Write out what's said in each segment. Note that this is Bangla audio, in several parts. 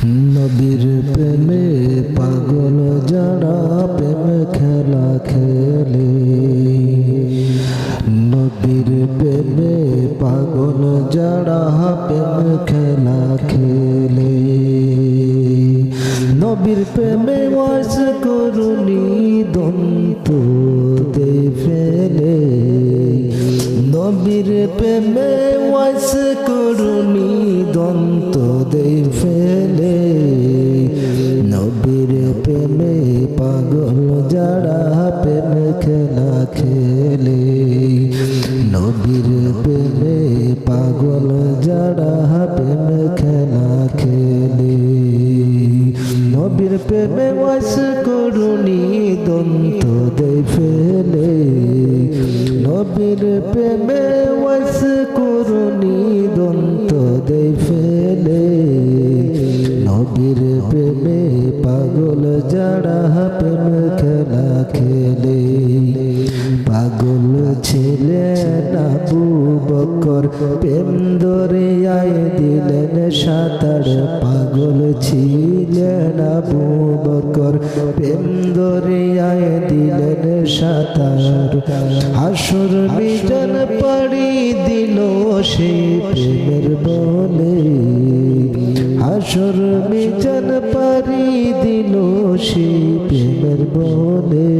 নবীর প্রেমে পাগল যারা প্রেম খেলা খেলে, নবীর প্রেমে পাগল যারা প্রেম খেলা খেলে, নবীর প্রেমে ওয়াস করুনি দন্ত দে ফেলে, নবীর প্রেমে ওয়াস করুনি দন্ত দে ফেলে, নবীর প্রেমে পাগল যারা প্রেম খেলা খেলে, নবীর প্রেমে পাগল যারা প্রেম খেলা খেলে, নবীর প্রেমে ওয়াস করুনি দন্ত দে ফেলে, নবীর প্রেমে ওয়াস করুনি দন্ত দে ফেলে, নবীর প্রেমে পাগল যারা প্রেম খেলা খেলে, পাগল ছিলেন আবু বকর প্রেম দরিয়ায় দিলেন সাঁতার, পাগল ছিলেন আবু বকর প্রেম দরিয়ায় দিলেন সাঁতার, হাসর মিজান পাড়ি দিল সেই প্রেমের বলে, হাসর মিজান পাড়ি দিল সেই প্রেমের বলে,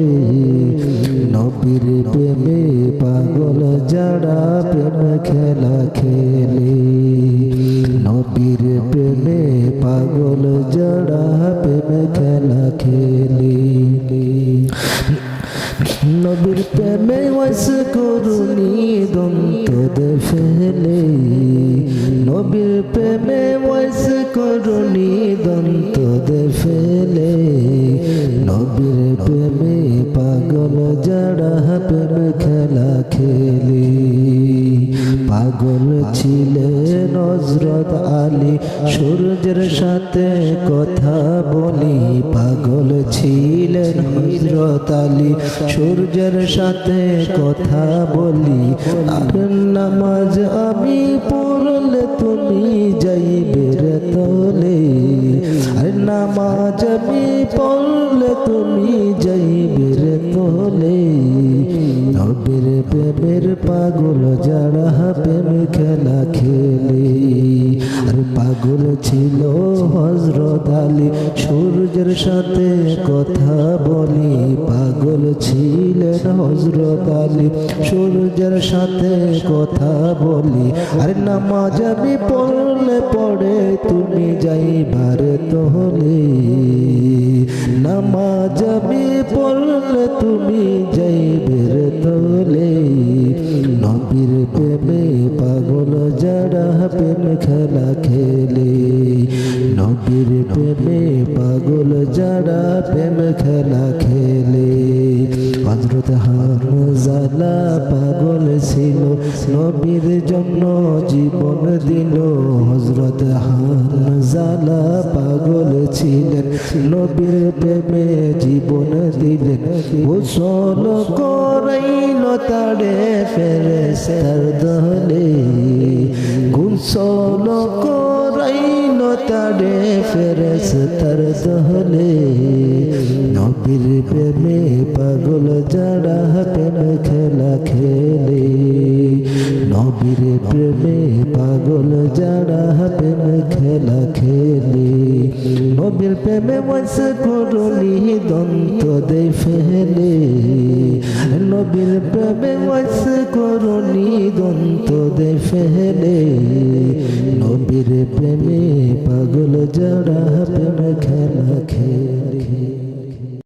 নবীর প্রেমে পাগল যারা প্রেম খেলা খেলে, নবীর প্রেমে পাগল যারা প্রেম খেলা খেলে, নবীর প্রেমে ওয়াস করুনি দন্ত দে ফেলে, নবীর প্রেমে ওয়াস করুনি দন্ত দে ফেলে, নবীর প্রেমে পাগল যারা প্রেম খেলা খেলে, পাগল ছিলেন হযরত আলী সূর্যের সাথে কথা বলি, পাগল ছিলেন হযরত আলী সূর্যের সাথে কথা বলি, আর নামাজ আমি পড়লে তুমি যাইবে রে তলে, আর নামাজ আমি পড়লে তুমি যাইবে রে তলে, নবীর প্রেমের পাগল যারা প্রেম খেলা খেলে, আর পাগল ছিল হযরত আলী সূর্যের সাথে কথা বলি, পাগল ছিলেন হযরত আলী সূর্যের সাথে কথা বলি, আর নামাজ আমি পড়লে পড়ে তুমি যাইবার তলে, নামাজ আমি পড়লে তুমি যাইবার তলে, নবীর প্রেমে পাগল যারা প্রেম খেলা খেলে, নবীর প্রেমে পাগল যারা প্রেম খেলা খেলে, হযরত হামজা পাগল ছিল নবীর জন্য জীবন দিল, হযরত হামজা পাগল ছিলেন নবীর প্রেমে জীবন দিলেন, গোসল করাইল তারে ফেরেশতার দলে, গোসল করাইল তারে ফেরেশতার দলে, নবীর প্রেমে পাগল যারা প্রেম খেলা খেলে, নবীর প্রেমে পাগল যারা প্রেম খেলা খেলে, নবীর প্রেমে ওয়াস করুনি দন্ত দে ফেলে, নবীর প্রেমে ওয়াস করুনি দন্ত দে ফেলে, নবীর প্রেমে পাগল যারা প্রেম খেলা খেলে।